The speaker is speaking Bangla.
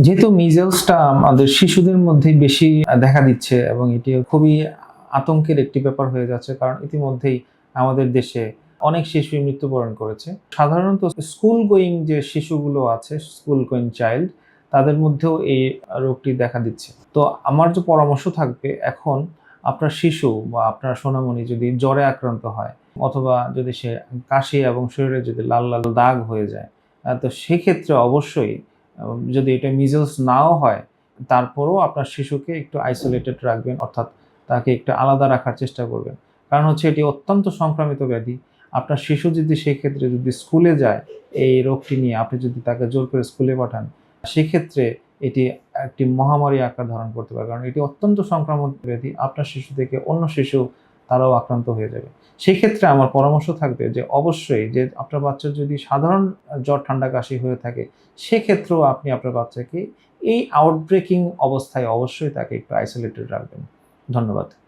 যেহেতু মিজেলসটা আমাদের শিশুদের মধ্যে বেশি দেখা দিচ্ছে এবং এটি খুবই আতঙ্কের একটি ব্যাপার হয়ে যাচ্ছে, কারণ ইতিমধ্যেই আমাদের দেশে অনেক শিশুই মৃত্যুবরণ করেছে। সাধারণত স্কুল গোয়িং যে শিশুগুলো আছে, স্কুল গোয়িং চাইল্ড, তাদের মধ্যেও এই রোগটি দেখা দিচ্ছে। তো আমার যে পরামর্শ থাকবে, এখন আপনার শিশু বা আপনার সোনামণি যদি জ্বরে আক্রান্ত হয় অথবা যদি সে কাশি এবং শরীরে যদি লাল লাল দাগ হয়ে যায়, তো সেক্ষেত্রে অবশ্যই যদি এটা মিজলস নাও হয়, তারপরেও আপনার শিশুকে একটু আইসোলেটেড রাখবেন, অর্থাৎ তাকে একটু আলাদা রাখার চেষ্টা করবেন। কারণ হচ্ছে এটি অত্যন্ত সংক্রামিত ব্যাধি। আপনার শিশু যদি সেক্ষেত্রে যদি স্কুলে যায় এই রোগটি নিয়ে, আপনি যদি তাকে জোর করে স্কুলে পাঠান, সেক্ষেত্রে এটি একটি মহামারী আকার ধারণ করতে পারে। কারণ এটি অত্যন্ত সংক্রামক ব্যাধি। আপনার শিশু থেকে অন্য শিশু তারাও আক্রান্ত হয়ে যাবে। সেক্ষেত্রে আমার পরামর্শ থাকবে যে অবশ্যই যে আপনার বাচ্চার যদি সাধারণ জ্বর, ঠান্ডা, কাশি হয়ে থাকে, সেক্ষেত্রেও আপনি আপনার বাচ্চাকে এই আউটব্রেকিং অবস্থায় অবশ্যই তাকে একটু আইসোলেটেড রাখবেন। ধন্যবাদ।